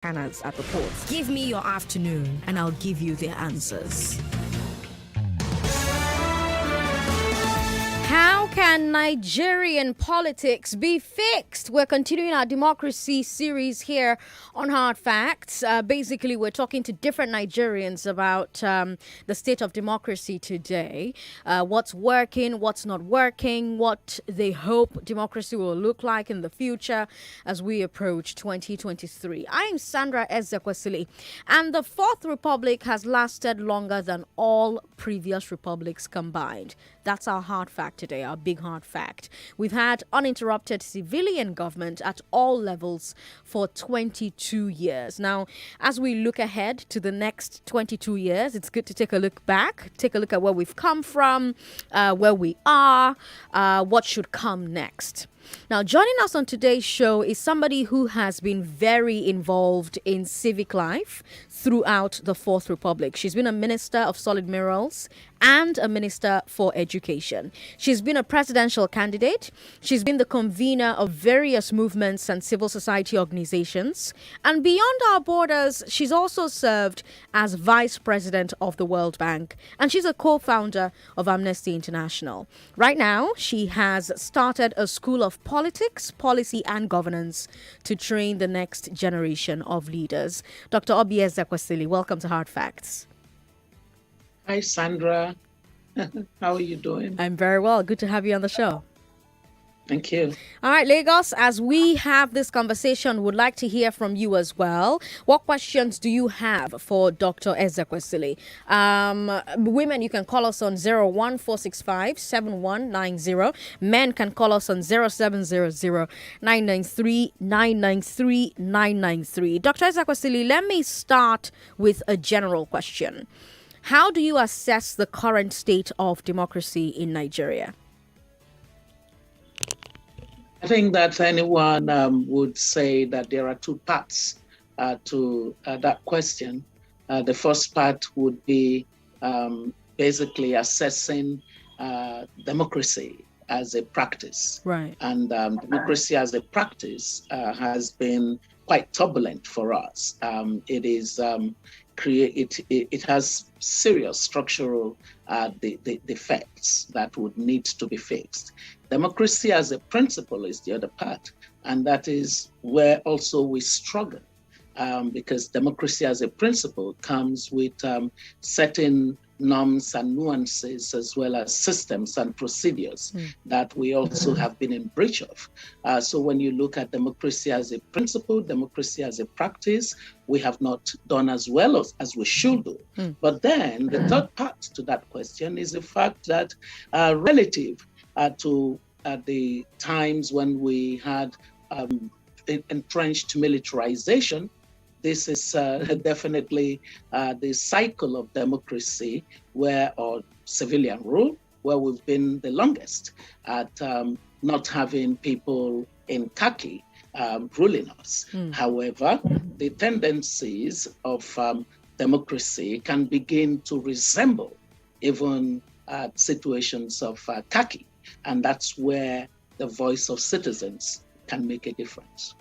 scanners at the ports. Give me your afternoon and I'll give you the answers. How can Nigerian politics be fixed? We're continuing our democracy series here on Hard Facts. Basically, we're talking to different Nigerians about the state of democracy today, what's working, what's not working, what they hope democracy will look like in the future as we approach 2023. I'm Sandra Ezekwesili, and the Fourth Republic has lasted longer than all previous republics combined. That's our hard fact today, our big hard fact. We've had uninterrupted civilian government at all levels for 22 years. Now, as we look ahead to the next 22 years, it's good to take a look back, take a look at where we've come from, where we are, what should come next. Now, joining us on today's show is somebody who has been very involved in civic life throughout the Fourth Republic. She's been a minister of solid minerals and a minister for education. She's been a presidential candidate. She's been the convener of various movements and civil society organizations. And beyond our borders, she's also served as vice president of the World Bank. And she's a co-founder of Amnesty International. Right now, she has started a school of politics, policy, and governance to train the next generation of leaders. Dr. Obiageli, welcome to Hard Facts. Hi, Sandra. How are you doing? I'm very well. Good to have you on the show. Thank you. All right, Lagos, as we have this conversation, would like to hear from you as well. What questions do you have for Dr. Ezekwesili? Women, you can call us on 01465-7190. Men can call us on 0700-993-993-993. Dr. Ezekwesili, let me start with a general question. How do you assess the current state of democracy in Nigeria? I think that anyone would say that there are two parts to that question. The first part would be basically assessing democracy as a practice. Right. And democracy as a practice has been quite turbulent for us. It is it has serious structural defects that would need to be fixed. Democracy as a principle is the other part, and that is where also we struggle, because democracy as a principle comes with certain norms and nuances, as well as systems and procedures that we also have been in breach of. So when you look at democracy as a principle, democracy as a practice, we have not done as well as we should do. But then the third part to that question is the fact that relative to the times when we had entrenched militarization, this is definitely the cycle of democracy or civilian rule, where we've been the longest at not having people in khaki ruling us. However, the tendencies of democracy can begin to resemble even situations of khaki. And that's where the voice of citizens can make a difference.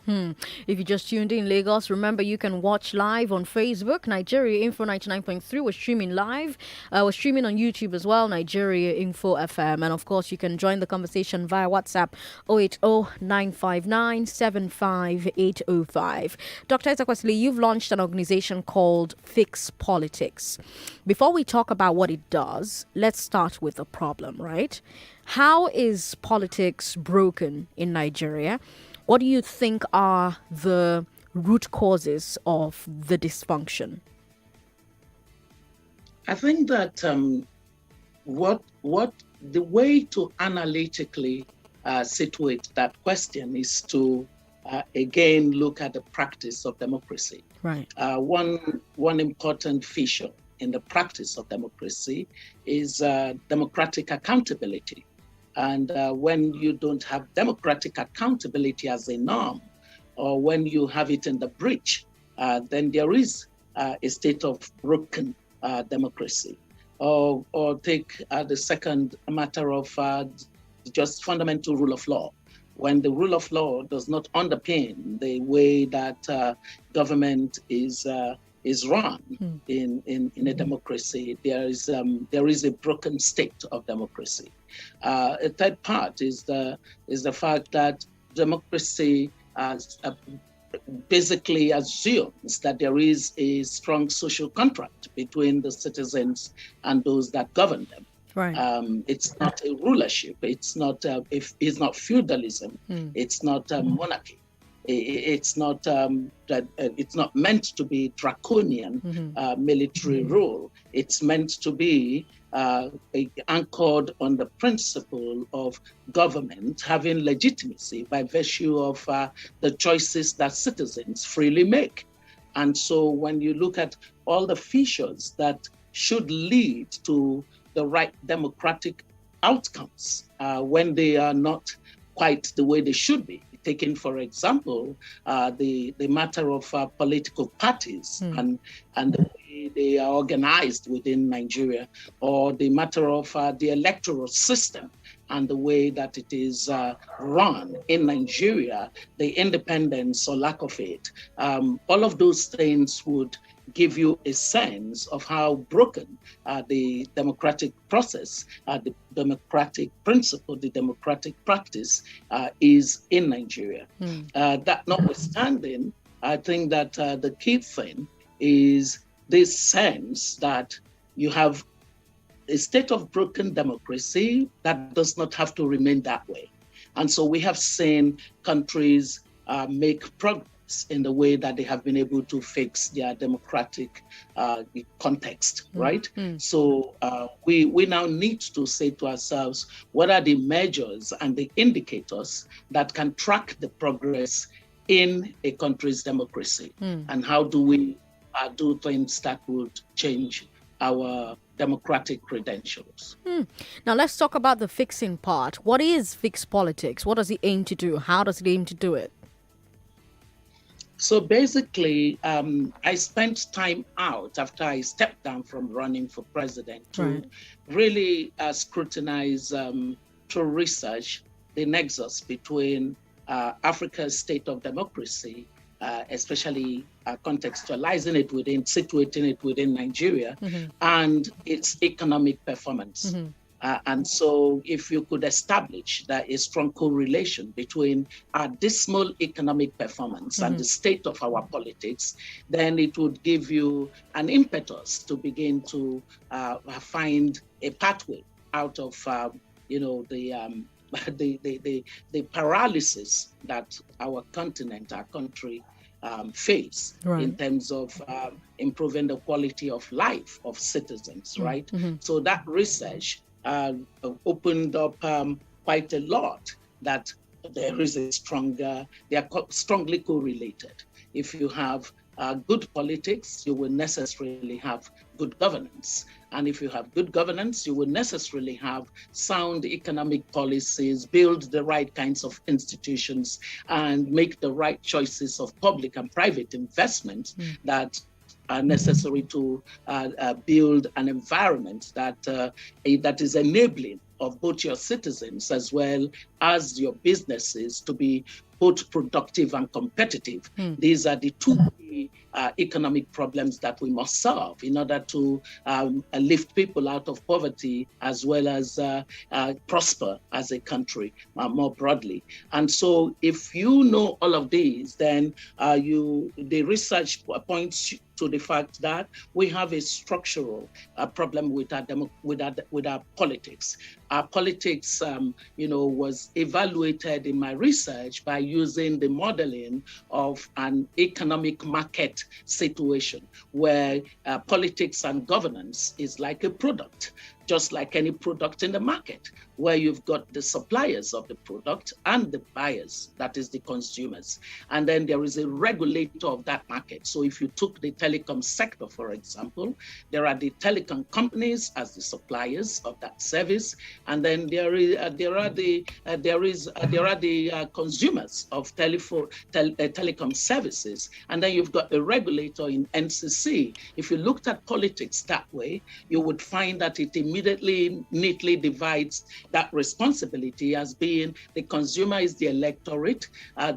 If you just tuned in, Lagos, remember you can watch live on Facebook, Nigeria Info 99.3. We're streaming live. We're streaming on YouTube as well, Nigeria Info FM. And of course, you can join the conversation via WhatsApp 080-959-75805. Dr. Ezekwesili, you've launched an organization called Fix Politics. Before we talk about what it does, let's start with the problem, right? How is politics broken in Nigeria? What do you think are the root causes of the dysfunction? I think that what the way to analytically situate that question is to again look at the practice of democracy. Right. One important feature in the practice of democracy is democratic accountability. And when you don't have democratic accountability as a norm, or when you have it in the breach, then there is a state of broken democracy. Or take the second matter of just fundamental rule of law. when the rule of law does not underpin the way that government is run in a democracy, there is a broken state of democracy. A third part is the fact that democracy basically assumes that there is a strong social contract between the citizens and those that govern them. Right. It's not a rulership. It's not feudalism. It's not monarchy. It's not it's not meant to be draconian military rule. It's meant to be anchored on the principle of government having legitimacy by virtue of the choices that citizens freely make. And so when you look at all the features that should lead to the right democratic outcomes when they are not quite the way they should be, taking, for example, the matter of political parties and the way they are organized within Nigeria, or the matter of the electoral system and the way that it is run in Nigeria, the independence or lack of it. All of those things would give you a sense of how broken the democratic process, the democratic principle, the democratic practice is in Nigeria. That notwithstanding, I think that the key thing is this sense that you have a state of broken democracy that does not have to remain that way. And so we have seen countries make progress in the way that they have been able to fix their democratic context, right? So we now need to say to ourselves, what are the measures and the indicators that can track the progress in a country's democracy? And how do we do things that would change our democratic credentials? Now let's talk about the fixing part. What is fixed politics? What does it aim to do? How does it aim to do it? So basically, I spent time out after I stepped down from running for president to really scrutinize through research the nexus between Africa's state of democracy, especially contextualizing it situating it within Nigeria, and its economic performance. And so if you could establish that a strong correlation between our dismal economic performance and the state of our politics, then it would give you an impetus to begin to find a pathway out of the paralysis that our continent, our country face in terms of improving the quality of life of citizens, right? So that research opened up quite a lot that there is a they are strongly correlated. If you have good politics, you will necessarily have good governance. And if you have good governance, you will necessarily have sound economic policies, build the right kinds of institutions, and make the right choices of public and private investment that are necessary to build an environment that is enabling of both your citizens as well as your businesses to be both productive and competitive. These are the two economic problems that we must solve in order to lift people out of poverty as well as prosper as a country more broadly. And so if you know all of these, then the research points to the fact that we have a structural problem with our politics. Our politics, was evaluated in my research by using the modeling of an economic market situation where politics and governance is like a product, just like any product in the market, where you've got the suppliers of the product and the buyers, that is the consumers. And then there is a regulator of that market. So if you took the telecom sector, for example, there are the telecom companies as the suppliers of that service, and then there are the consumers of telecom services, and then you've got a regulator in NCC. If you looked at politics that way, you would find that it immediately immediately neatly divides that responsibility as being the consumer is the electorate,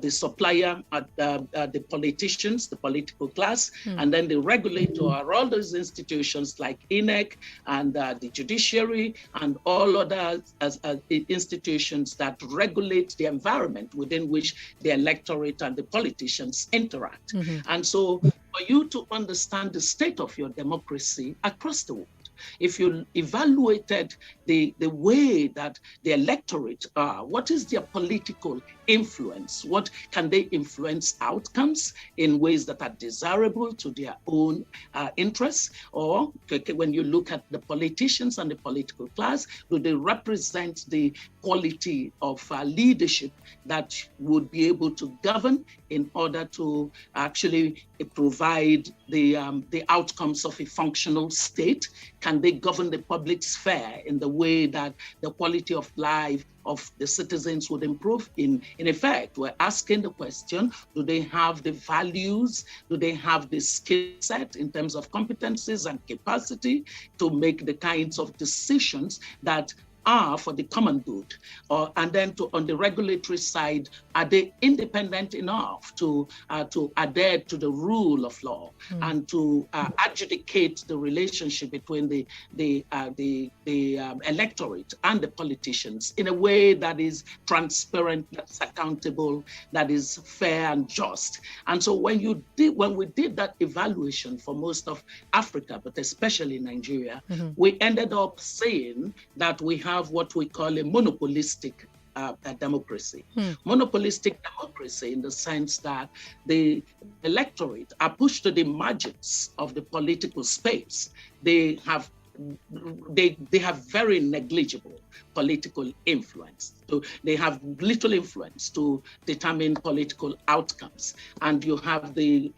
the supplier are the politicians, the political class, and then the regulator are all those institutions like INEC and the judiciary and all other institutions that regulate the environment within which the electorate and the politicians interact. And so for you to understand the state of your democracy across the world, if you evaluated the way that the electorate are, what is their political influence? What can they influence outcomes in ways that are desirable to their own interests? Or when you look at the politicians and the political class, do they represent the quality of leadership that would be able to govern in order to actually provide the outcomes of a functional state? Can they govern the public sphere in the way that the quality of life of the citizens would improve? In effect, we're asking the question, do they have the values? Do they have the skill set in terms of competencies and capacity to make the kinds of decisions that are for the common good? And then on the regulatory side, are they independent enough to adhere to the rule of law and to adjudicate the relationship between the electorate and the politicians in a way that is transparent, that's accountable, that is fair and just? And so when we did that evaluation for most of Africa, but especially Nigeria, we ended up saying that we have what we call a monopolistic democracy. Monopolistic democracy in the sense that the electorate are pushed to the margins of the political space. They have very negligible political influence. So they have little influence to determine political outcomes. And you have the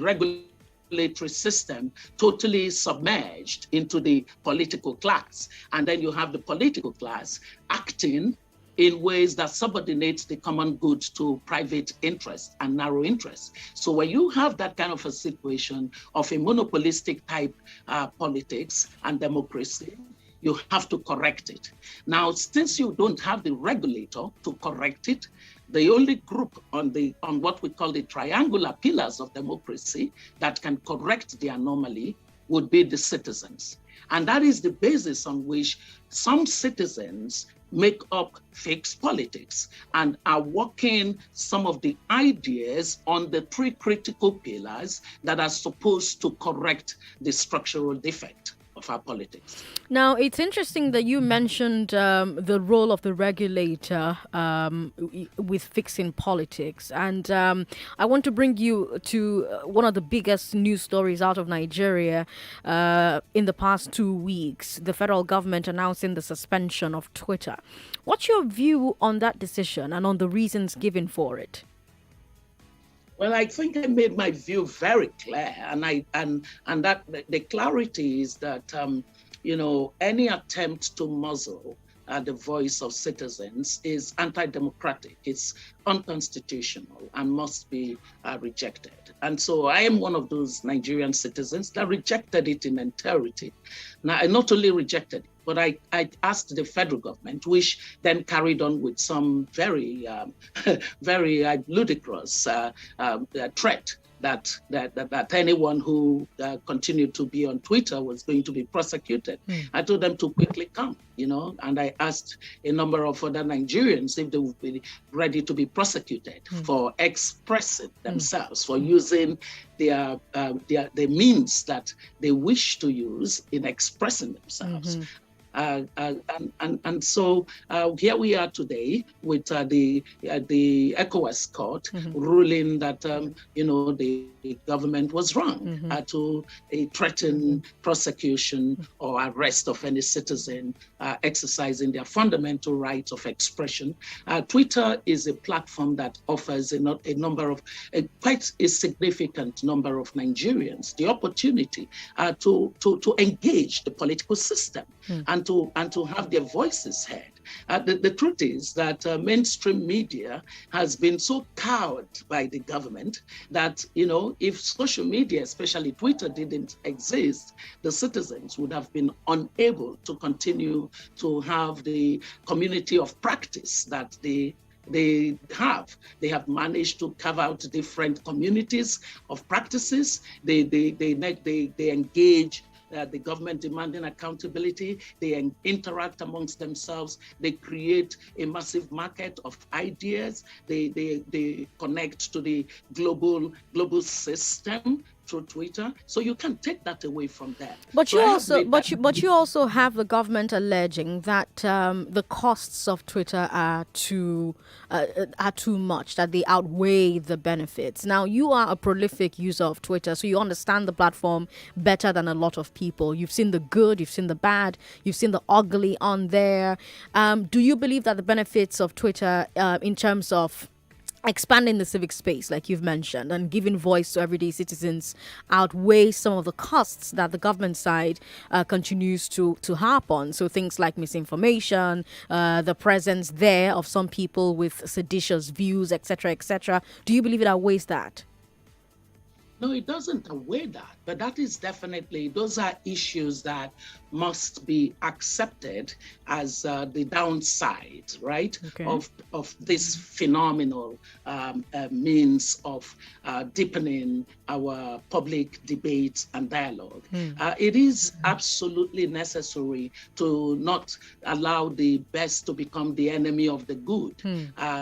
regulatory system totally submerged into the political class. And then you have the political class acting in ways that subordinates the common good to private interest and narrow interest. So when you have that kind of a situation of a monopolistic type politics and democracy, you have to correct it. Now, since you don't have the regulator to correct it, the only group on what we call the triangular pillars of democracy that can correct the anomaly would be the citizens. And that is the basis on which some citizens make up fixed politics and are working some of the ideas on the three critical pillars that are supposed to correct the structural defect of our politics. Now, it's interesting that you mentioned the role of the regulator with fixing politics. And I want to bring you to one of the biggest news stories out of Nigeria in the past 2 weeks, the federal government announcing the suspension of Twitter. What's your view on that decision and on the reasons given for it? Well, I think I made my view very clear, and that the clarity is that any attempt to muzzle the voice of citizens is anti-democratic. It's unconstitutional and must be rejected. And so I am one of those Nigerian citizens that rejected it in entirety. Now, I not only rejected it, but I asked the federal government, which then carried on with some very, very ludicrous threat that anyone who continued to be on Twitter was going to be prosecuted. I told them to quickly come, and I asked a number of other Nigerians if they would be ready to be prosecuted for expressing themselves, for using the means that they wish to use in expressing themselves. And so here we are today with the ECOWAS court ruling that the government was wrong to threaten prosecution or arrest of any citizen exercising their fundamental rights of expression. Twitter is a platform that offers quite a significant number of Nigerians the opportunity to engage the political system and to have their voices heard. The truth is that mainstream media has been so cowed by the government that, if social media, especially Twitter, didn't exist, the citizens would have been unable to continue to have the community of practice that they have. They have managed to carve out different communities of practices. They engage the government demanding accountability. They interact amongst themselves. They create a massive market of ideas. They connect to the global system through Twitter. So you can't take that away from them. But you also have the government alleging that the costs of Twitter are too much, that they outweigh the benefits. Now, you are a prolific user of Twitter, so you understand the platform better than a lot of people. You've seen the good, you've seen the bad, you've seen the ugly on there. Do you believe that the benefits of Twitter in terms of expanding the civic space, like you've mentioned, and giving voice to everyday citizens outweigh some of the costs that the government side continues to harp on? So things like misinformation, the presence there of some people with seditious views, etc., etc. Do you believe it outweighs that? No, it doesn't outweigh that, but those are issues that must be accepted as the downside, right, okay, of this phenomenal means of deepening our public debate and dialogue. It is absolutely necessary to not allow the best to become the enemy of the good.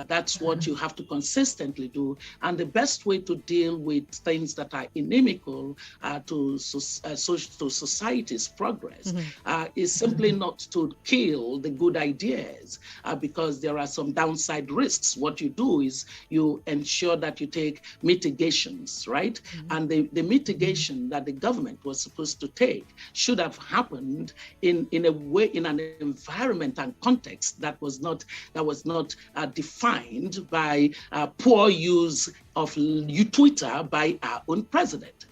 That's what you have to consistently do. And the best way to deal with things that are inimical to society's progress is simply not to kill the good ideas because there are some downside risks. What you do is you ensure that you take mitigations, right? And the mitigation that the government was supposed to take should have happened in a way, in an environment and context that was not defined by poor use of Twitter by our own president.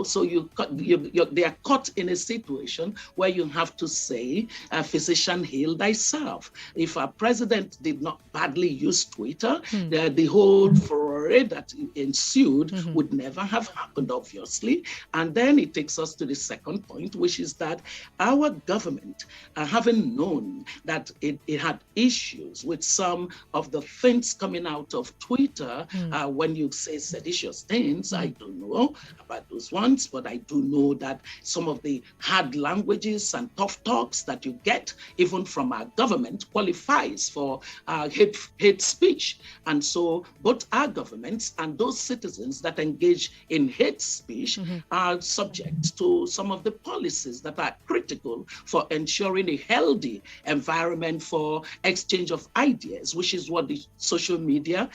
So they are caught in a situation where you have to say, physician, heal thyself. If our president did not badly use Twitter, the whole furore that ensued would never have happened, obviously. And then it takes us to the second point, which is that our government, having known that it had issues with some of the things coming out of Twitter, when you say seditious things, I don't know about those ones, but I do know that some of the hard languages and tough talks that you get, even from our government, qualifies for hate speech. And so both our governments and those citizens that engage in hate speech are subject to some of the policies that are critical for ensuring a healthy environment for exchange of ideas, which is what the social media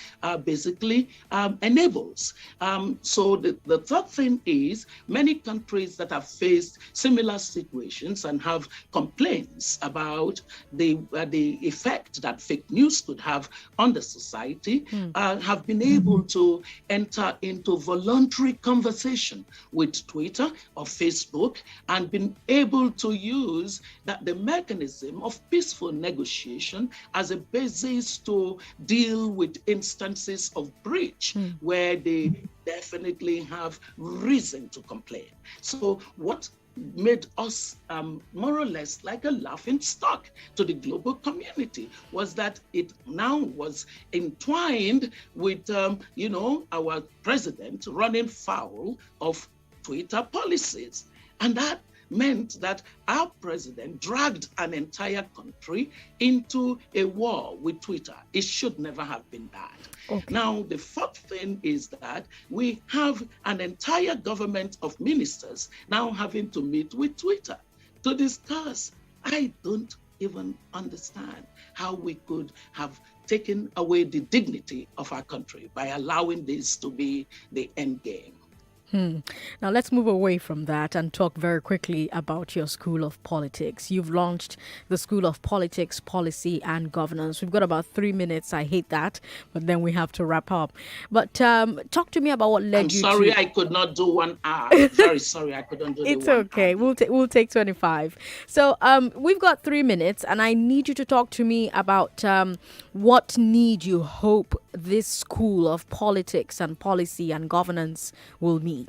basically enables. So the third thing is many countries that have faced similar situations and have complaints about the effect that fake news could have on the society have been able to enter into voluntary conversation with Twitter or Facebook and been able to use the mechanism of peaceful negotiation as a basis to deal with instances of breach where they definitely have reason to complain. So what made us more or less like a laughing stock to the global community was that it now was entwined with, our president running foul of Twitter policies. And that meant that our president dragged an entire country into a war with Twitter. It should never have been that. Okay. Now, the fourth thing is that we have an entire government of ministers now having to meet with Twitter to discuss. I don't even understand how we could have taken away the dignity of our country by allowing this to be the end game. Now let's move away from that and talk very quickly about your School of Politics. You've launched the School of Politics, Policy and Governance. We've got about 3 minutes. I hate that, but then we have to wrap up. But talk to me about what led I'm you sorry to. I could not do 1 hour. Very sorry I couldn't do the It's 1 hour. okay. We'll take 25. So we've got 3 minutes, and I need you to talk to me about what need you hope this School of Politics and Policy and Governance will meet.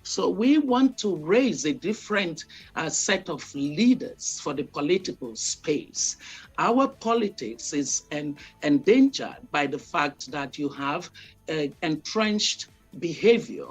So we want to raise a different set of leaders for the political space. Our politics is endangered by the fact that you have entrenched behavior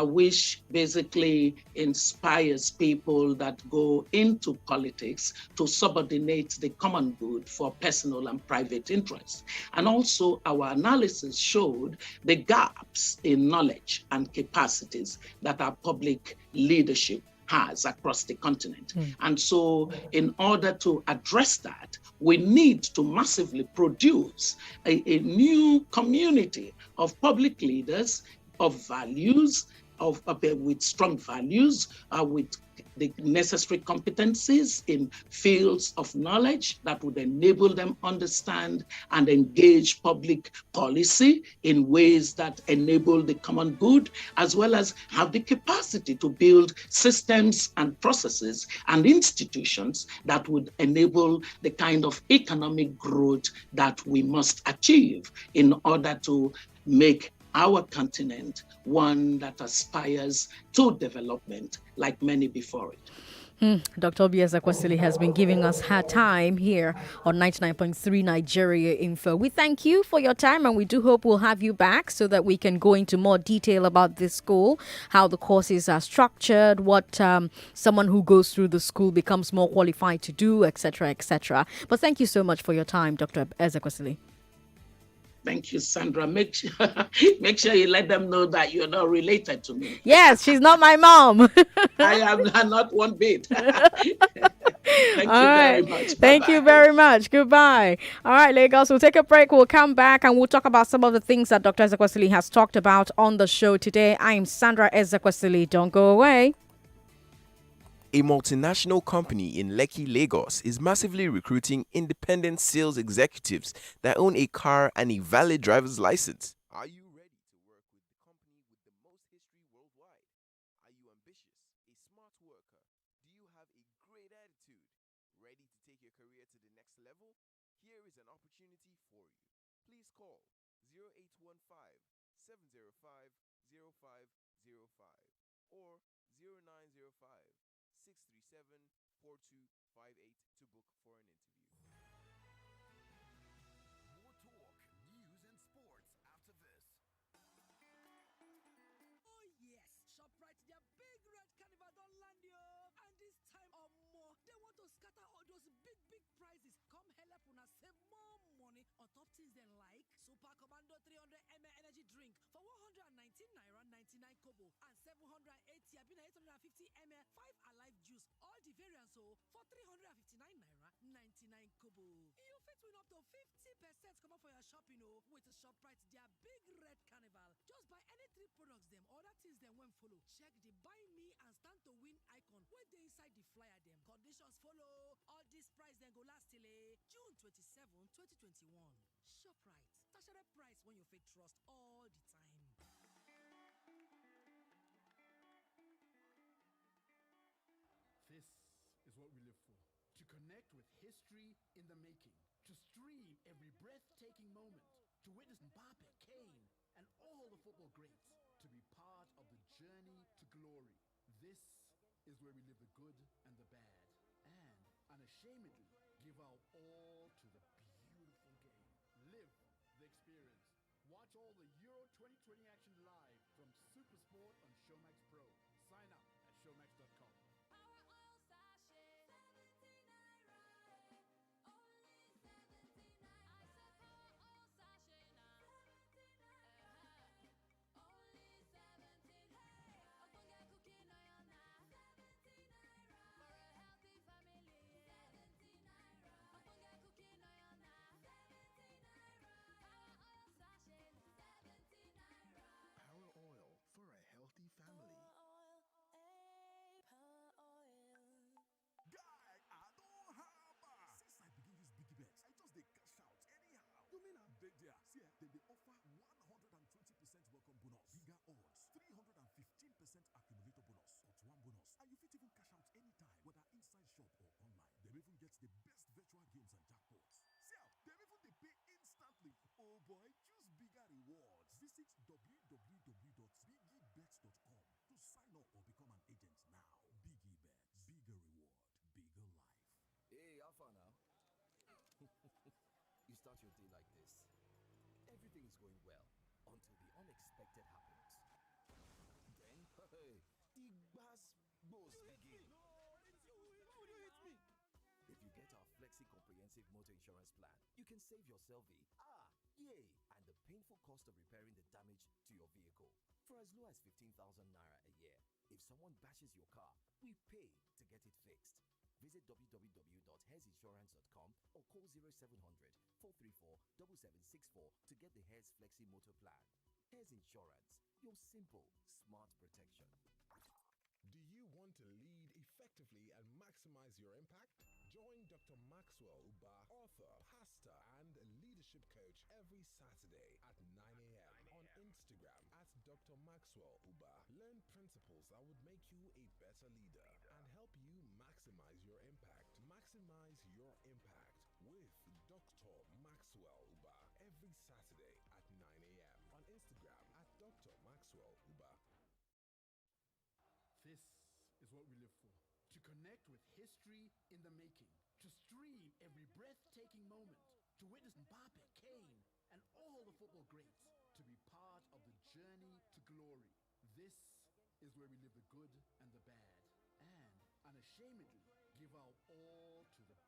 which basically inspires people that go into politics to subordinate the common good for personal and private interests. And also our analysis showed the gaps in knowledge and capacities that our public leadership has across the continent. And so in order to address that, we need to massively produce a new community of public leaders of values, with strong values, with the necessary competencies in fields of knowledge that would enable them understand and engage public policy in ways that enable the common good, as well as have the capacity to build systems and processes and institutions that would enable the kind of economic growth that we must achieve in order to make our continent one that aspires to development like many before it. Dr. Obiageli Ezekwesili has been giving us her time here on 99.3 Nigeria Info. We thank you for your time, and we do hope we'll have you back so that we can go into more detail about this school, how the courses are structured, what someone who goes through the school becomes more qualified to do, etc., etc. But thank you so much for your time, Dr. Ezekwesili. Thank you, Sandra. Make sure you let them know that you're not related to me. Yes, she's not my mom. I am not one bit. Thank you very much. Thank you very much. Goodbye. All right, Lagos, we'll take a break. We'll come back and we'll talk about some of the things that Dr. Ezekwesili has talked about on the show today. I am Sandra Ezekwesili. Don't go away. A multinational company in Lekki, Lagos is massively recruiting independent sales executives that own a car and a valid driver's license. Are you ready to work with the company with the most history worldwide? Are you ambitious, a smart worker? Do you have a great attitude? Ready to take your career to the next level? Here is an opportunity for you. Please call 0815 705 0505 or 0905 637-4258 to book for an interview. More talk, news and sports after this. Oh yes, ShopRite, their big red carnival don't land yo. And this time or more, they want to scatter all those big prizes. Come help una save more money on top things they like. Super Commando 300 ml energy drink for 119 naira 99 kobo and 780 abina 850 ml 5 alive juice. All the variants for 359 naira 99 kobo. You fit win up to 50% come up for your shopping with ShopRite, their big red carnival. Just buy any 3 products them, other things them when follow. Check the buy me and stand to win icon when they inside the flyer them. Conditions follow. All this price then go last till June 27, 2021. ShopRite, stationary price when you fit trust all the time. This is what we live for. To connect with history in the making. To stream every breathtaking moment. To witness Mbappe, Kane, and all the football greats. To be part of the journey to glory. This is where we live the good and the bad. And unashamedly give our all to the beautiful game. Live the experience. Watch all the Euro 2020 action live from Supersport on Showmax Pro. Sign up at showmax.com. there. See, then they offer 120% welcome bonus, bigger odds, 315% accumulator bonus, cut one bonus, and you fit even cash out anytime, whether inside shop or online. They even get the best virtual games and jackpots. See, they even they pay instantly. Oh boy, choose bigger rewards. Visit www.biggiebets.com to sign up or become an agent now. Biggie Bets, bigger reward, bigger life. Hey, Alpha now. You start your day like this. Everything is going well until the unexpected happens. Then, hey, the bass boss begin. Why would you hit me? If you get our Flexi Comprehensive Motor Insurance Plan, you can save yourself yay, and the painful cost of repairing the damage to your vehicle for as low as 15,000 naira a year. If someone bashes your car, we pay to get it fixed. Visit www.hairsinsurance.com or call 0700 434 7764 to get the Hairs Flexi Motor Plan. Hairs Insurance, your simple, smart protection. Do you want to lead effectively and maximize your impact? Join Dr. Maxwell Uba, author, pastor, and leadership coach every Saturday at 9 a.m. on Instagram at Dr. Maxwell Uba. Learn principles that would make you a better leader and help you maximize your impact. Maximize your impact with Dr. Maxwell Uba every Saturday at 9 a.m. on Instagram at Dr. Maxwell Uba. This is what we live for. To connect with history in the making. To stream every breathtaking moment. To witness Mbappe, Kane, and all the football greats. To be part of the journey to glory. This is where we live the good and the bad. And unashamedly give our all to the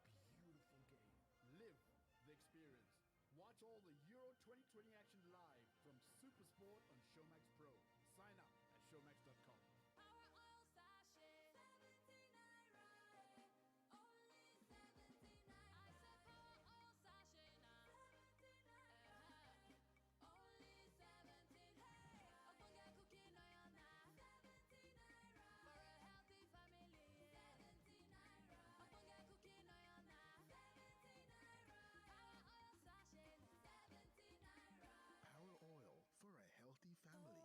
beautiful game. Live the experience. Watch all the Euro 2020 action live from Supersport on Showmax Pro. Sign up at showmax.com. Our oil sachet, 17 naira, only 17 naira. I said our oil sachet now, 17 naira, only 17 naira. Ogbonge cooking oil now, 17 naira. For a healthy family, 17 naira. Ogbonge cooking oil now, 17 naira. Our oil sachet, 17 naira. Power oil for a healthy family.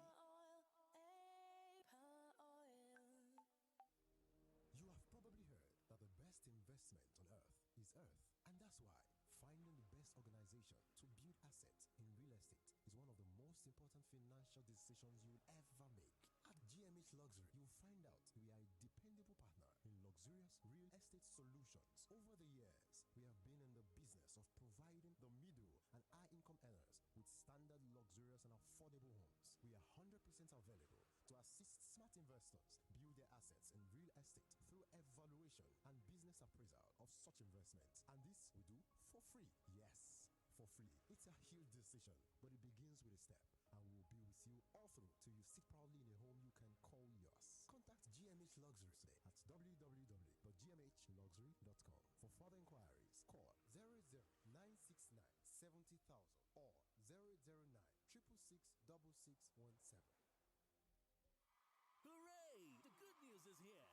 You have probably heard that the best investment on earth is earth, and that's why finding the best organization to build assets in real estate is one of the most important financial decisions you will ever make. At GMH Luxury, you'll find out we are a dependable partner in luxurious real estate solutions. Over the years, we have been in the business of providing the middle and high income earners with standard, luxurious, and affordable homes. We are 100% available to assist smart investors build their assets in real estate through evaluation and business appraisal of such investments. And this we do for free. Yes, for free. It's a huge decision, but it begins with a step. And we'll be with you all through till you sit proudly in a home you can call yours. Contact GMH Luxury today at www.gmhluxury.com. For further inquiries, call 00969 70,000 or 009 666 6617. Hooray! The good news is here.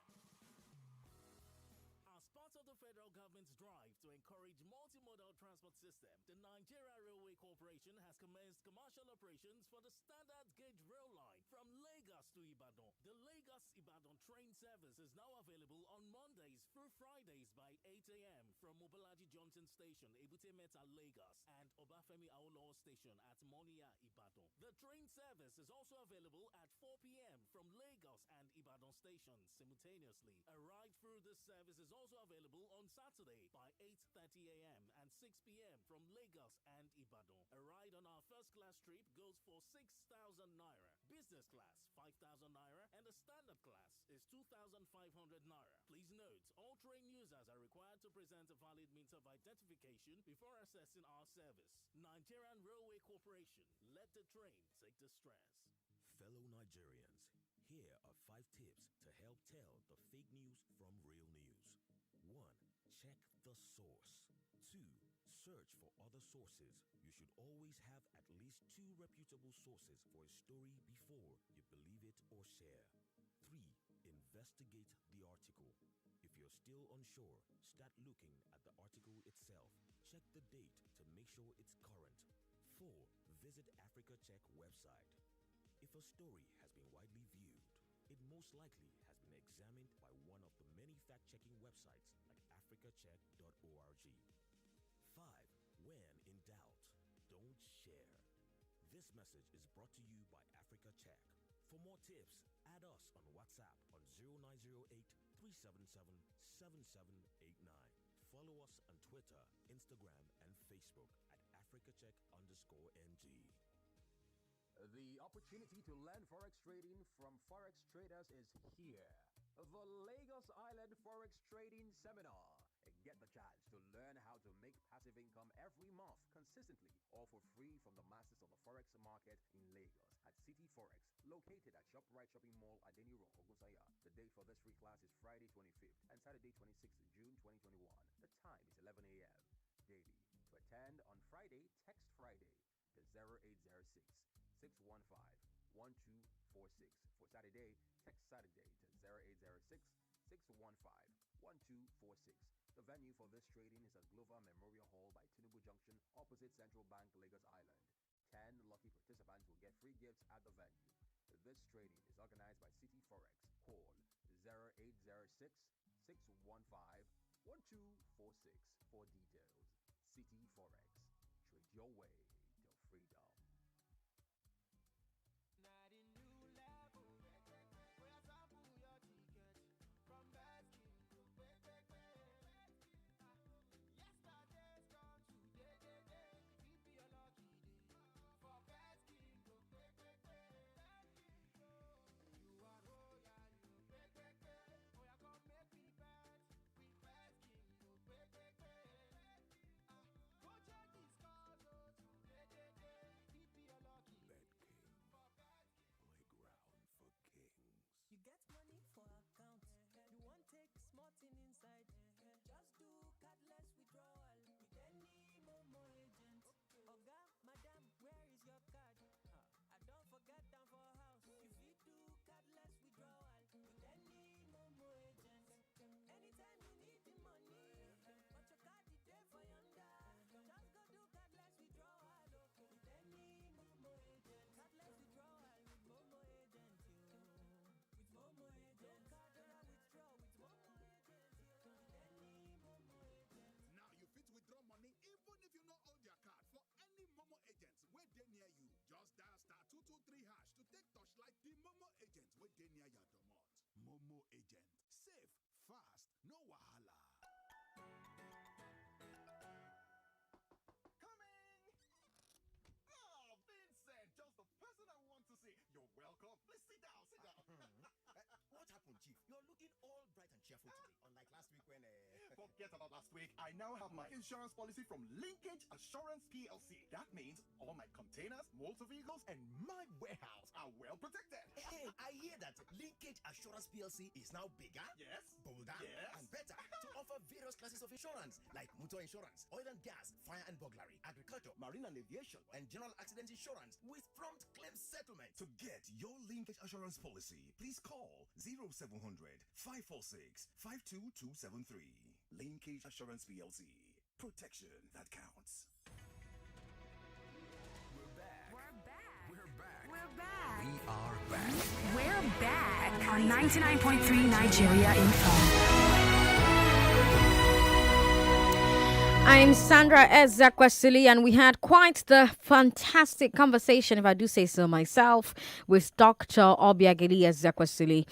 As part of the federal government's drive to encourage multimodal transport system, the Nigerian Railway Corporation has commenced commercial operations for the standard gauge rail line from Lagos to Ibadan. The Lagos-Ibadan train service is now available on Mondays through Fridays by 8 a.m. from Mobolaji Johnson Station, Ebute Meta, Lagos, and Obafemi Awolowo Station at Monia, Ibadan. The train service is also available at 4 p.m. from Lagos and Ibadan stations simultaneously. A ride through this service is also available on Saturday by 8:30 a.m. and 6 p.m. from Lagos and Ibadan. A ride on our first class trip goes for 6,000 naira, business class 5,000 naira, and the standard class is 2,500 naira. Please note, all train users are required to present a valid means of identification before accessing our service. Nigerian Railway Corporation, let the train take the stress. Fellow Nigerians, here are 5 tips to help tell the fake news from real news. 1. Check the source. 2. Search for other sources. You should always have at least 2 reputable sources for a story before you believe it or share. 3. Investigate the article. If you're still unsure, start looking at the article itself. Check the date to make sure it's current. 4. Visit Africa Check website. If a story has been widely viewed, it most likely has been examined by one of the many fact-checking websites like africacheck.org. 5. When in doubt, don't share. This message is brought to you by Africa Check. For more tips, add us on WhatsApp on 0908 377 7789. Follow us on Twitter, Instagram, and Facebook at AfricaCheck_NG. The opportunity to learn forex trading from forex traders is here. The Lagos Island Forex Trading Seminar. Get the chance to learn how to make passive income every month consistently, all for free from the masters of the forex market in Lagos at City Forex, located at ShopRite Shopping Mall, Adeni Road, Ogunsanya. The date for this free class is Friday 25th and Saturday 26th June 2021. The time is 11 a.m. daily. To attend on Friday, text Friday to 0806 615 1246. For Saturday, text Saturday to 0806 615 1246. The venue for this trading is at Glover Memorial Hall by Tinubu Junction, opposite Central Bank, Lagos Island. 10 lucky participants will get free gifts at the venue. This trading is organized by City Forex. Call 0806 615 1246 for details. City Forex. Trade your way to freedom. Not a new level. Where I sample your ticket from best king to yesterday's gone today. It be a lucky day for best king to you are royal, you oh yeah, come make me bet with best king to go check the scores, oh today. It be a lucky day. Playground for kings. You get money for account. You want take small thing inside. Just do cardless withdrawal with any Momo agent. Oga, madam, where is your card? I don't forget them for house. You fit do cardless withdrawal with any Momo agent. Anytime you need the money, but your card is there for yonder. Just go do cardless withdrawal with any Momo agent. Cardless withdrawal with Momo agent. With Momo agent. No card or withdraw with Momo agent. With any Momo agent. Now you fit withdraw money even if you not hold your card for any Momo agents where they near you. Just dial *223# to take touchlight the Momo agent where they near your domot. Momo agent. Safe, fast, no wahala. Oh, Vincent, just the person I want to see. You're welcome. Please sit down, sit down. What happened, Chief? You're looking all bright and cheerful today, unlike last week when... Forget about last week. I now have my insurance policy from Linkage Assurance PLC. That means all my containers, motor vehicles, and my warehouse are well protected. Hey, I hear that Linkage Assurance PLC is now bigger, yes, bolder, yes, and better to offer various classes of insurance like motor insurance, oil and gas, fire and burglary, agriculture, marine and aviation, and general accident insurance with prompt claim settlement. To get your Linkage Assurance policy, please call 0700 546 52273. Linkage Assurance PLC. Protection that counts. We're back. We're back. We're back. We're back. We are back. We're back on 99.3 Nigeria Info. I'm Sandra Ezekwesili, and we had quite the fantastic conversation, if I do say so myself, with Dr. Obiageli Ezekwesili.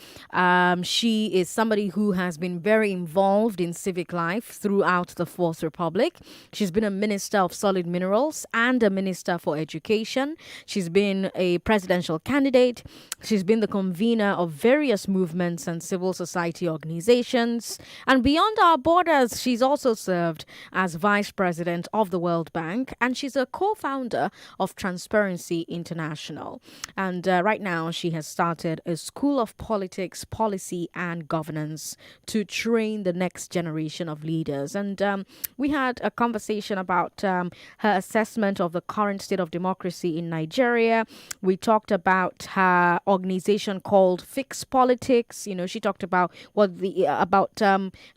She is somebody who has been very involved in civic life throughout the Fourth Republic. She's been a minister of solid minerals and a minister for education. She's been a presidential candidate. She's been the convener of various movements and civil society organizations. And beyond our borders, she's also served as Vice President of the World Bank, and she's a co-founder of Transparency International. And right now, she has started a School of Politics, Policy and Governance to train the next generation of leaders. And we had a conversation about her assessment of the current state of democracy in Nigeria. We talked about her organization called Fix Politics. You know, she talked about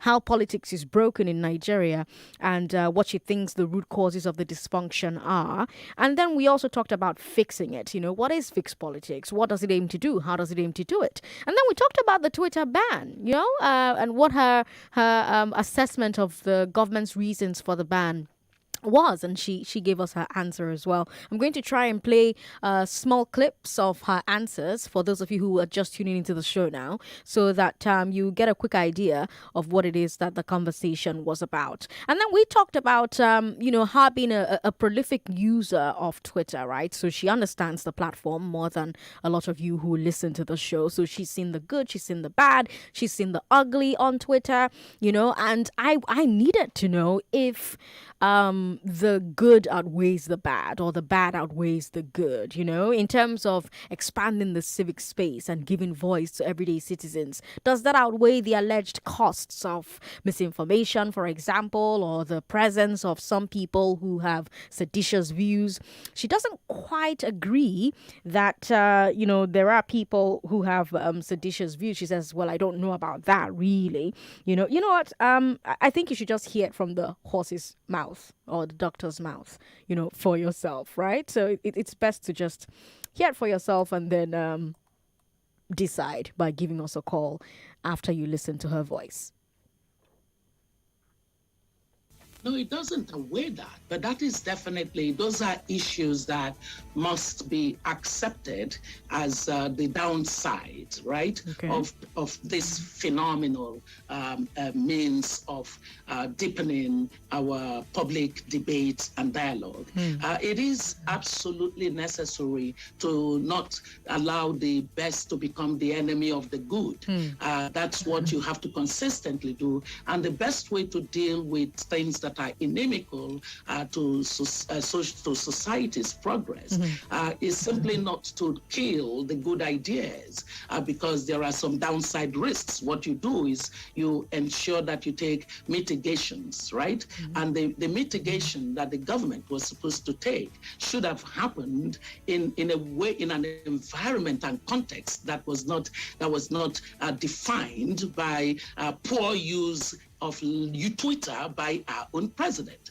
how politics is broken in Nigeria, and and what she thinks the root causes of the dysfunction are. And then we also talked about fixing it. What is fixed politics? What does it aim to do? How does it aim to do it? And then we talked about the Twitter ban, and what her assessment of the government's reasons for the ban was, and she gave us her answer as well. I'm going to try and play small clips of her answers for those of you who are just tuning into the show now, so that you get a quick idea of what it is that the conversation was about. And then we talked about her being a prolific user of Twitter, right? So she understands the platform more than a lot of you who listen to the show. So she's seen the good, she's seen the bad, she's seen the ugly on Twitter, and I needed to know if the good outweighs the bad, or the bad outweighs the good, in terms of expanding the civic space and giving voice to everyday citizens. Does that outweigh the alleged costs of misinformation, for example, or the presence of some people who have seditious views? She doesn't quite agree that, there are people who have seditious views. She says, well, I don't know about that, really. You know what? I think you should just hear it from the horse's mouth or the doctor's mouth, for yourself, right? So it's best to just hear it for yourself and then decide by giving us a call after you listen to her voice. No, it doesn't outweigh that, but that is definitely, those are issues that must be accepted as the downside, right, of this phenomenal means of deepening our public debate and dialogue. It is absolutely necessary to not allow the best to become the enemy of the good. That's what you have to consistently do, and the best way to deal with things that are inimical to society's progress is simply not to kill the good ideas because there are some downside risks. What you do is you ensure that you take mitigations, right? And the mitigation that the government was supposed to take should have happened in a way, in an environment and context that was not defined by poor use of Twitter by our own president.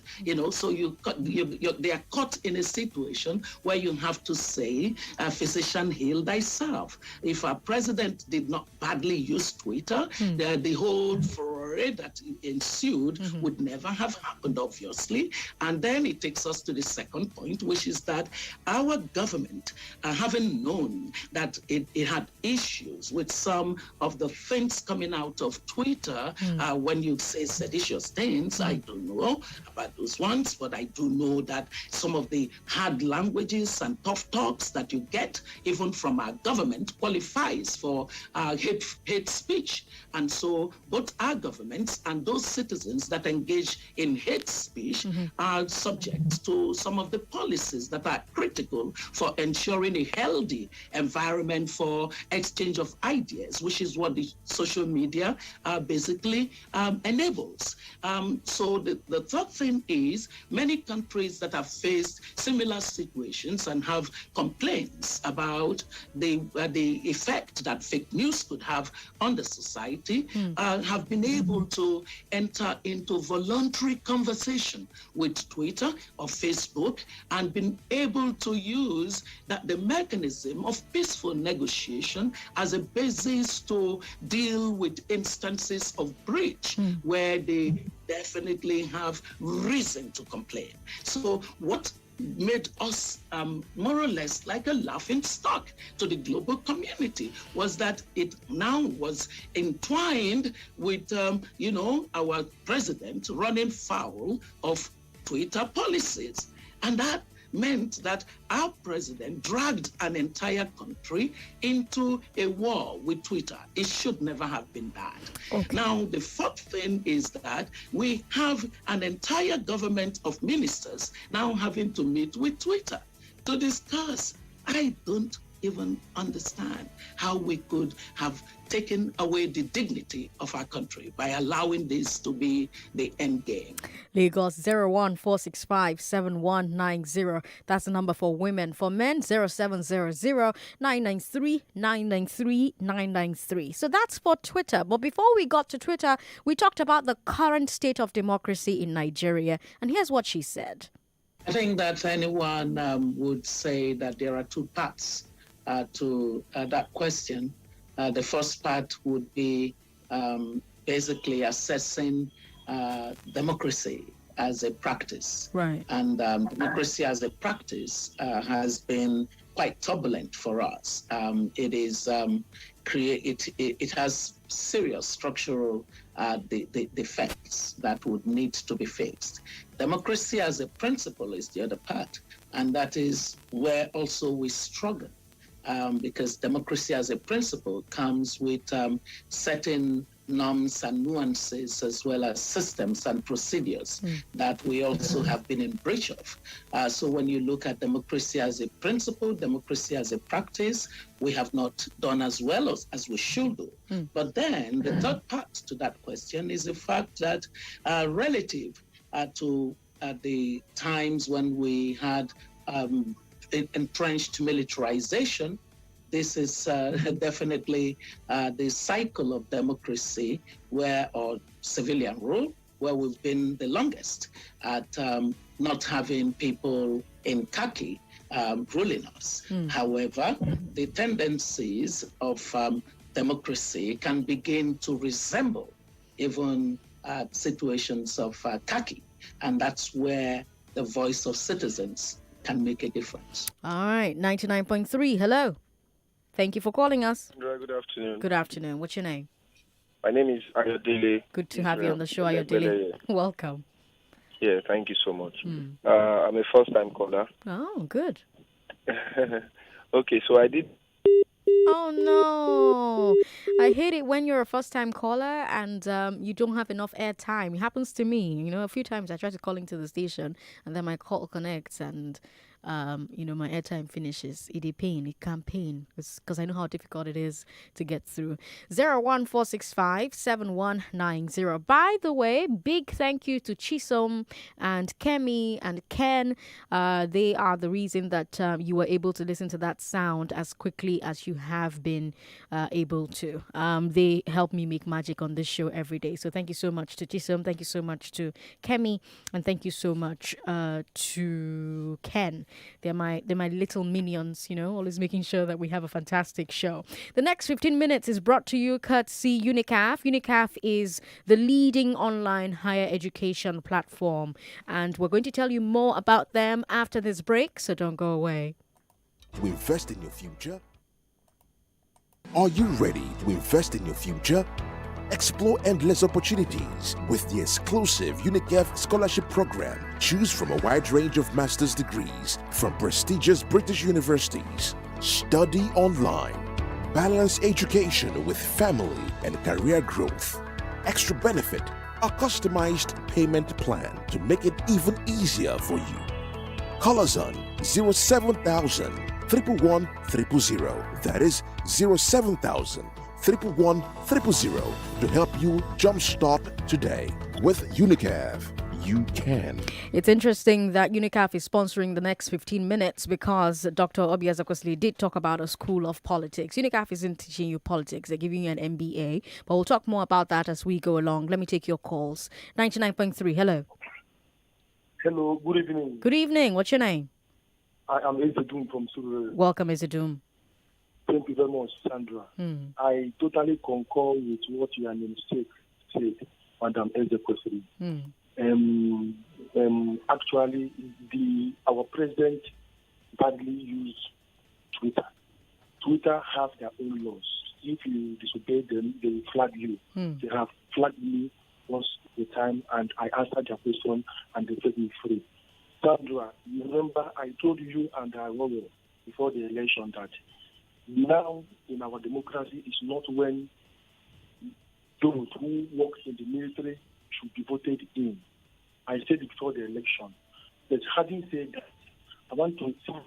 So they are caught in a situation where you have to say, physician, heal thyself. If our president did not badly use Twitter, the whole furore that ensued would never have happened, obviously. And then it takes us to the second point, which is that our government, having known that it had issues with some of the things coming out of Twitter, when you say seditious things, I don't know about those ones, but I do know that some of the hard languages and tough talks that you get, even from our government, qualifies for hate speech. And so both our governments and those citizens that engage in hate speech are subject to some of the policies that are critical for ensuring a healthy environment for exchange of ideas, which is what the social media basically enables. So the third thing is, many countries that have faced similar situations and have complaints about the effect that fake news could have on the society have been able to enter into voluntary conversation with Twitter or Facebook and been able to use the mechanism of peaceful negotiation as a basis to deal with instances of breach where they definitely have reason to complain. So what made us more or less like a laughing stock to the global community was that it now was entwined with, our president running foul of Twitter policies. And that meant that our president dragged an entire country into a war with Twitter. It should never have been that. Now, the fourth thing is that we have an entire government of ministers now having to meet with Twitter to discuss. I don't even understand how we could have taken away the dignity of our country by allowing this to be the end game. Lagos 014657190. That's the number for women. For men 0700-993-993-993. So that's for Twitter. But before we got to Twitter, we talked about the current state of democracy in Nigeria. And here's what she said. I think that anyone would say that there are two parts to that question. The first part would be basically assessing democracy as a practice. Right. And democracy as a practice has been quite turbulent for us. It is it has serious structural defects that would need to be fixed. Democracy as a principle is the other part, and that is where also we struggle. Because democracy as a principle comes with certain norms and nuances as well as systems and procedures that we also have been in breach of. So when you look at democracy as a principle, democracy as a practice, we have not done as well as we should do. But then the third part to that question is the fact that relative to the times when we had entrenched militarization, this is definitely the cycle of democracy or civilian rule, where we've been the longest at not having people in khaki ruling us. However, the tendencies of democracy can begin to resemble even situations of khaki, and that's where the voice of citizens can make a difference. All right, 99.3, hello. Thank you for calling us. Good afternoon. Good afternoon. What's your name? My name is Ayodele. Good to have you on the show, Ayodele. Welcome. Yeah, thank you so much. I'm a first-time caller. Oh, good. Okay, so I did. Oh, no. I hate it when you're a first-time caller and you don't have enough airtime. It happens to me. You know, a few times I try to call into the station and then my call connects and my airtime finishes. It pain. It can pain because I know how difficult it is to get through. 014657190. By the way, big thank you to Chisom and Kemi and Ken. They are the reason that you were able to listen to that sound as quickly as you have been able to. They help me make magic on this show every day. So thank you so much to Chisom. Thank you so much to Kemi. And thank you so much to Ken. They're my little minions, always making sure that we have a fantastic show. The next 15 minutes is brought to you courtesy UNICAF. UNICAF is the leading online higher education platform, and we're going to tell you more about them after this break, so don't go away. To invest in your future? Are you ready to invest in your future? Explore endless opportunities with the exclusive UNICEF Scholarship Program. Choose from a wide range of master's degrees from prestigious British universities. Study online. Balance education with family and career growth. Extra benefit, a customized payment plan to make it even easier for you. Call us on 07000 111 000. That is 07000 111 000 to help you jumpstart today. With UNICEF, you can. It's interesting that UNICAF is sponsoring the next 15 minutes because Dr. Obiageli did talk about a school of politics. UNICAF isn't teaching you politics, they're giving you an MBA, but we'll talk more about that as we go along. Let me take your calls. 99.3, hello. Hello, good evening. Good evening, what's your name? I am Ezedum from Surulere. Welcome, Ezedum. Thank you very much, Sandra. I totally concur with what your namesake said, Madam Ezekwesili. Actually, our president badly used Twitter. Twitter have their own laws. If you disobey them, they will flag you. They have flagged me once the time, and I answered their question, and they set me free. Sandra, you remember I told you and I will before the election that now in our democracy is not when those who work in the military should be voted in. I said it before the election. But having said that, I want to say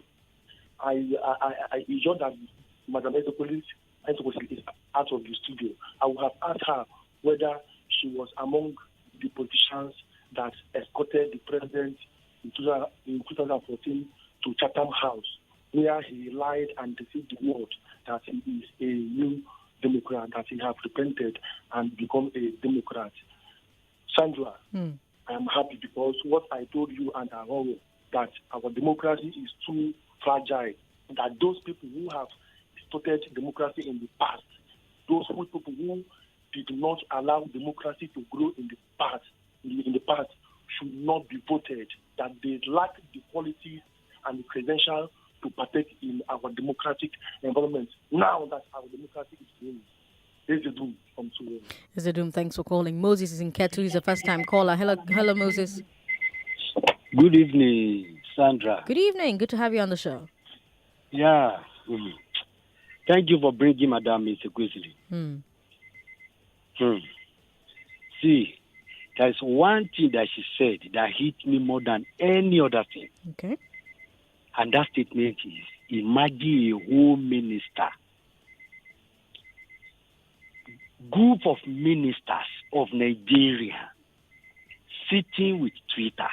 It's just that Madam Ezekwesili is out of the studio. I would have asked her whether she was among the politicians that escorted the president in 2014 to Chatham House, where he lied and deceived the world that he is a new Democrat, that he has repented and become a Democrat. Sandra, I am happy because what I told you and Aaron, that our democracy is too fragile, that those people who have started democracy in the past, those people who did not allow democracy to grow in the past, should not be voted, that they lack the qualities and the credentials to partake in our democratic environment. Now that our democracy is growing. There's a doom from Suwon. There's a doom. Thanks for calling. Moses is in Ketu. He's a first-time caller. Hello, Moses. Good evening, Sandra. Good evening. Good to have you on the show. Yeah. Thank you for bringing Madam Ezekwesili. See, there's one thing that she said that hit me more than any other thing. Okay. And that statement is, imagine a home minister, group of ministers of Nigeria sitting with Twitter.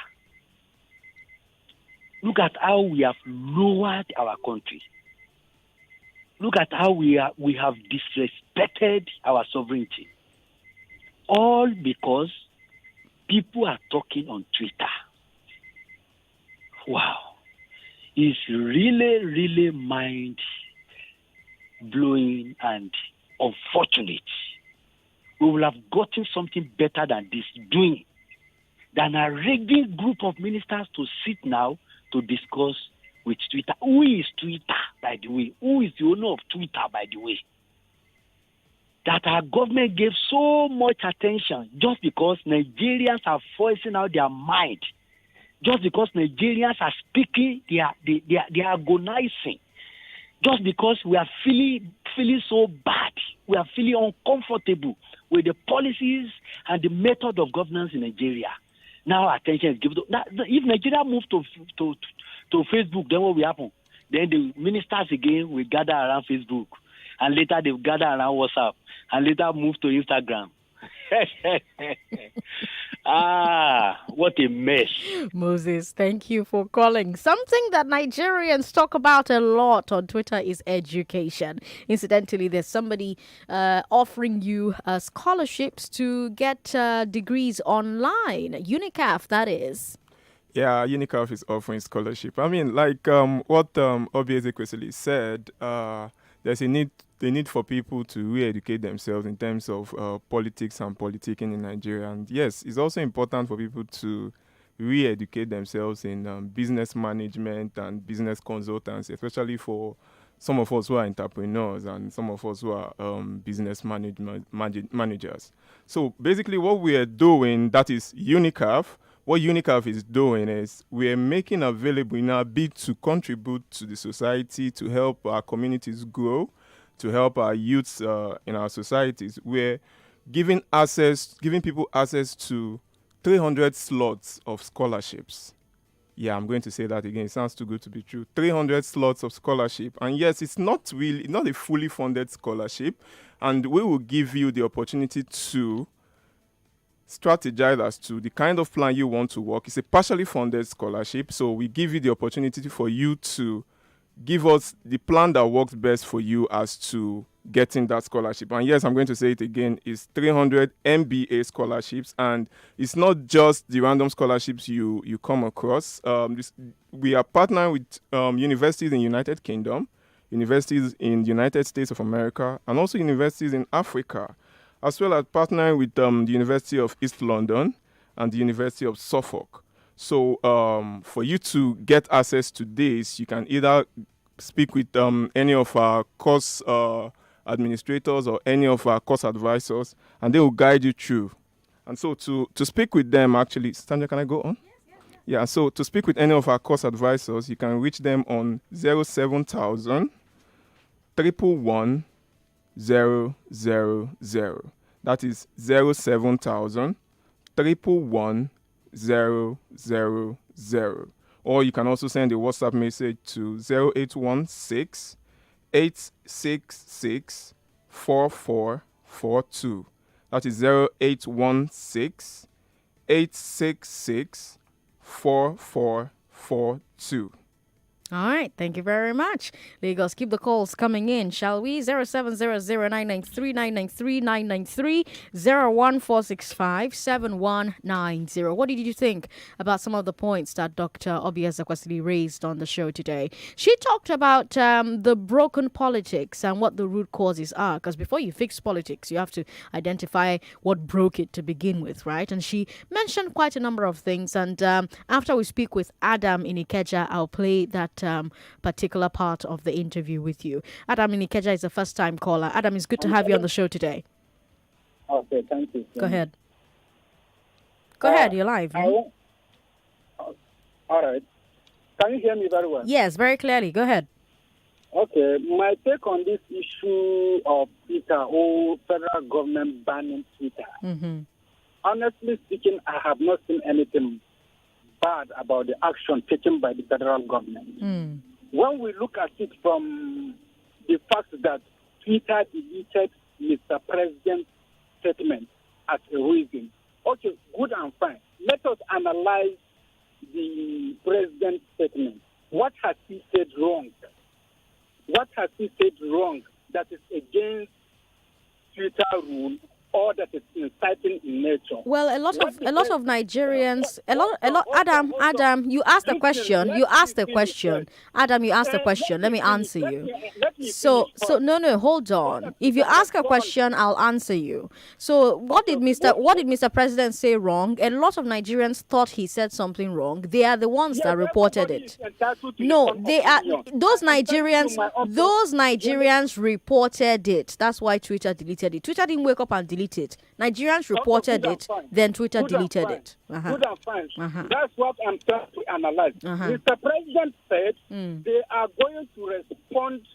Look at how we have lowered our country. Look at how we have disrespected our sovereignty. All because people are talking on Twitter. Wow. It's really, really mind-blowing and unfortunate. We will have gotten something better than this doing, than a raging group of ministers to sit now to discuss with Twitter. Who is Twitter, by the way? Who is the owner of Twitter, by the way? That our government gave so much attention just because Nigerians are voicing out their mind, just because Nigerians are speaking, they are agonizing, just because we are feeling so bad, we are feeling uncomfortable with the policies and the method of governance in Nigeria. Now attention is given to. Now, if Nigeria moves to Facebook, then what will happen? Then the ministers again will gather around Facebook, and later they will gather around WhatsApp, and later move to Instagram. What a mess. Moses, thank you for calling. Something that Nigerians talk about a lot on Twitter is education. Incidentally, there's somebody offering you scholarships to get degrees online. UNICAF, that is. Yeah, UNICAF is offering scholarship. I mean, like what Obiageli said, there's a need for people to re-educate themselves in terms of politics and politicking in Nigeria. And yes, it's also important for people to re-educate themselves in business management and business consultancy, especially for some of us who are entrepreneurs and some of us who are business managers. So basically what we are doing, that is UNICAF, what UNICAF is doing is we are making available in our bid to contribute to the society, to help our communities grow, to help our youths in our societies. We're giving people access to 300 slots of scholarships. Yeah, I'm going to say that again. It sounds too good to be true. 300 slots of scholarship. And yes, it's not a fully funded scholarship. And we will give you the opportunity to strategize as to the kind of plan you want to work. It's a partially funded scholarship. So we give you the opportunity for you to give us the plan that works best for you as to getting that scholarship. And yes, I'm going to say it again, it's 300 MBA scholarships, and it's not just the random scholarships you come across. We are partnering with universities in the United Kingdom, universities in the United States of America, and also universities in Africa, as well as partnering with the University of East London and the University of Suffolk. So for you to get access to this, you can either speak with any of our course administrators or any of our course advisors, and they will guide you through. And so to speak with them, actually, Sandra, can I go on? Yeah, so to speak with any of our course advisors, you can reach them on 07000 111 000. That is 07000 111 000. or you can also send a WhatsApp message to 0816 866 4442. That is 0816 866 4442. All right, thank you very much. Lagos, keep the calls coming in, shall we? 0700993993993 What did you think about some of the points that Dr. Obiageli raised on the show today? She talked about the broken politics and what the root causes are, because before you fix politics, you have to identify what broke it to begin with, right? And she mentioned quite a number of things, and after we speak with Adam in Ikeja, I'll play that particular part of the interview with you. Adam in Ikeja is a first-time caller. Adam, it's good to have you on the show today. Okay, thank you. Go ahead. Go ahead, you're live. All right. Can you hear me very well? Yes, very clearly. Go ahead. Okay, my take on this issue of Twitter or federal government banning Twitter. Honestly speaking, I have not seen anything bad about the action taken by the federal government. When we look at it from the fact that Twitter deleted Mr. President's statement as a reason, okay, good and fine. Let us analyze the president's statement. What has he said wrong? What has he said wrong that is against Twitter rule or that is inciting in nature? Well, a lot of Nigerians, Adam, you asked the question. Adam, you asked the question. Let me answer you. So no, hold on. If you ask a question, I'll answer you. So what did Mr. President say wrong? A lot of Nigerians thought he said something wrong. They are the ones that reported it. No, they are those Nigerians reported it. That's why Twitter deleted it. Twitter didn't wake up and delete it. Nigerians reported it, then Twitter deleted it. Good and fine. That's what I'm trying to analyze. Mr. President said they are going to respond,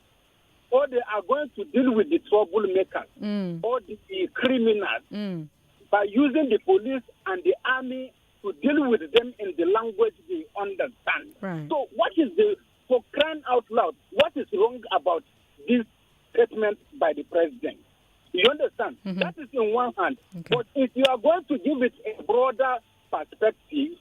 or they are going to deal with the troublemakers or the criminals by using the police and the army to deal with them in the language they understand. Right. So for crying out loud, what is wrong about this statement by the president? You understand? That is in one hand. But if you are going to give it a broader perspective,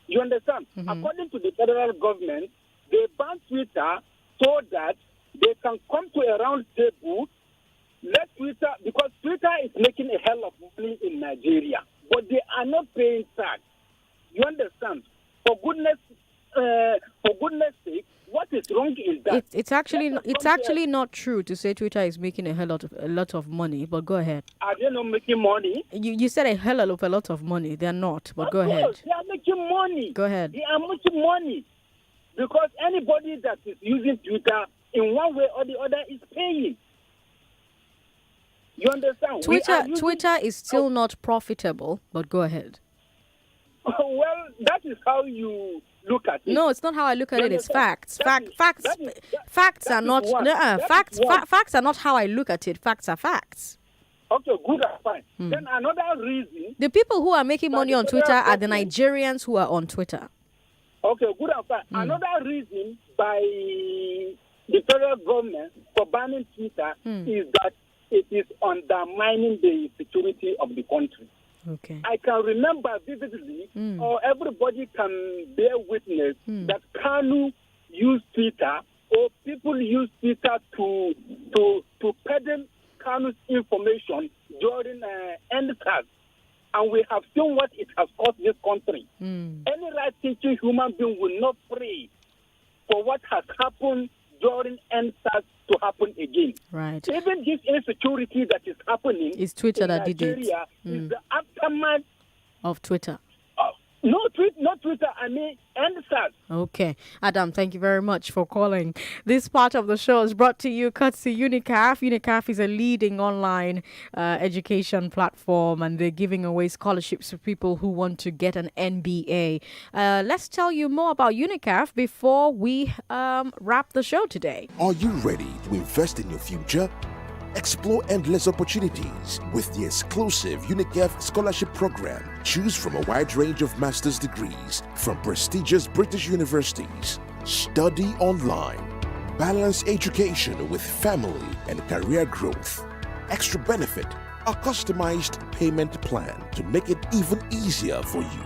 you understand? According to the federal government, they ban Twitter so that they can come to a round table, let Twitter, because Twitter is making a hell of money in Nigeria, but they are not paying tax. You understand? For goodness sake, what is wrong in that? It's actually not true to say Twitter is making a lot of money. But go ahead. Are they not making money? You said a hell of a lot of money. They're not. But go ahead. They are making money. Go ahead. They are making money because anybody that is using Twitter in one way or the other is paying. You understand? Twitter is still not profitable. But go ahead. Well, that is how you look at it. No, it's not how I look at it. It's facts. Facts are not how I look at it. Facts are facts. Okay, good and fine. Then another reason. The people who are making money on Twitter are the Nigerians who are on Twitter. Okay, good and fine. Another reason by the federal government for banning Twitter is that it is undermining the security of the country. Okay. I can remember vividly, or everybody can bear witness, that Kanu used Twitter, or people use Twitter to peddle Kanu's information during NCAS. And we have seen what it has cost this country. Any right-thinking human being will not pray for what has happened during NCAS to happen again. Right. Even this insecurity that is happening is Twitter that Nigeria did it. Is the aftermath of Twitter. Not Twitter, I mean NSAS. Okay. Adam, thank you very much for calling. This part of the show is brought to you courtesy UNICAF. UNICAF is a leading online education platform, and they're giving away scholarships for people who want to get an MBA. Let's tell you more about UNICAF before we wrap the show today. Are you ready to invest in your future? Explore endless opportunities with the exclusive UNICEF Scholarship Program. Choose from a wide range of master's degrees from prestigious British universities. Study online. Balance education with family and career growth. Extra benefit, a customized payment plan to make it even easier for you.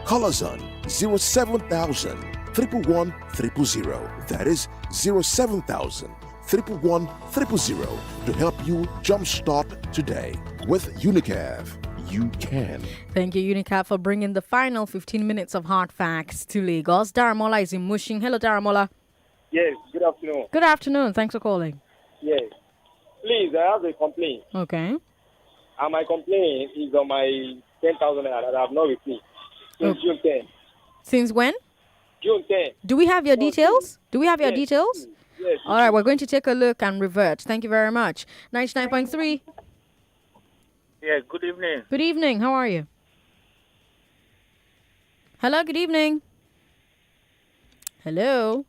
Call us on 07000 111 000. That is 07000 111 000 to help you jumpstart today. With UNICEF, you can. Thank you, UNICEF, for bringing the final 15 minutes of hard facts to Lagos. Daramola is in Mushing. Hello, Daramola. Yes, good afternoon. Good afternoon. Thanks for calling. Yes. Please, I have a complaint. Okay. And my complaint is on my 10,000 naira that I have not received since June 10. Since when? June 10. Do we have your details? Do we have your details? Yes. All right, we're going to take a look and revert. Thank you very much. 99.3. Yes, good evening. Good evening. How are you? Hello, good evening. Hello.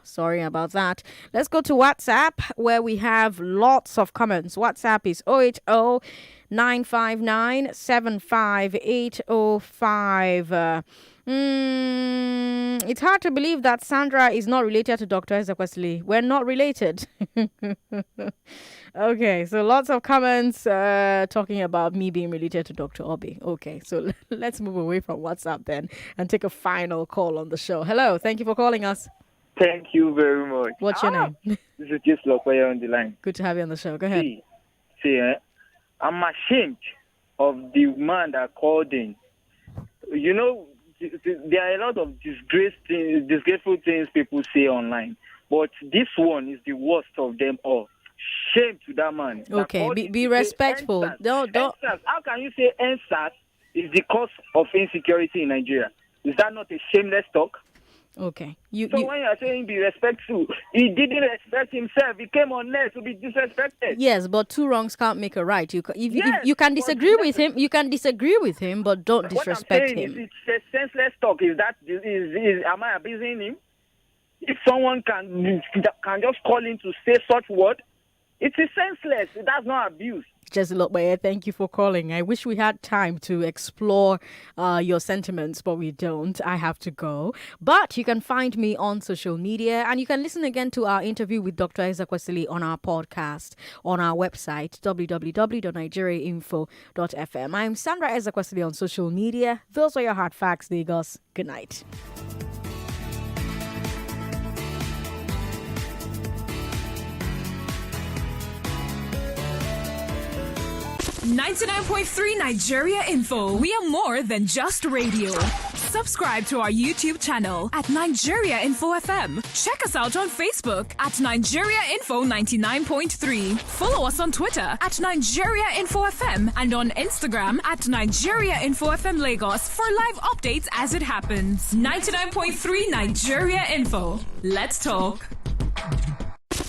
Sorry about that. Let's go to WhatsApp where we have lots of comments. WhatsApp is 080-959-75805. It's hard to believe that Sandra is not related to Dr. Ezekwesili. We're not related. Okay, so lots of comments talking about me being related to Dr. Obi. Okay, so let's move away from WhatsApp then and take a final call on the show. Hello, thank you for calling us. Thank you very much. What's your name? This is just Lokoya on the line. Good to have you on the show. Go ahead. I'm ashamed of the man that called in. You know, there are a lot of disgraceful things people say online, but this one is the worst of them all. Shame to that man. Okay, be respectful. Don't. NSAS. How can you say NSAS is the cause of insecurity in Nigeria? Is that not a shameless talk? Okay. When you are saying be respectful, he didn't respect himself. He came on there to be disrespected. Yes, but two wrongs can't make a right. You can disagree with him. You can disagree with him, but don't disrespect him. It's a senseless talk. Am I abusing him? If someone can just call in to say such word, it is senseless. That's not abuse. Just a look, thank you for calling. I wish we had time to explore your sentiments, but we don't. I have to go. But you can find me on social media, and you can listen again to our interview with Dr. Ezekwesili on our podcast on our website, www.nigeriainfo.fm. I'm Sandra Ezekwesili on social media. Those are your hard facts, Lagos. Good night. 99.3 Nigeria Info. We are more than just radio. Subscribe to our YouTube channel at Nigeria Info FM. Check us out on Facebook at Nigeria Info 99.3. Follow us on Twitter at Nigeria Info FM and on Instagram at Nigeria Info FM Lagos for live updates as it happens. 99.3 Nigeria Info. Let's talk.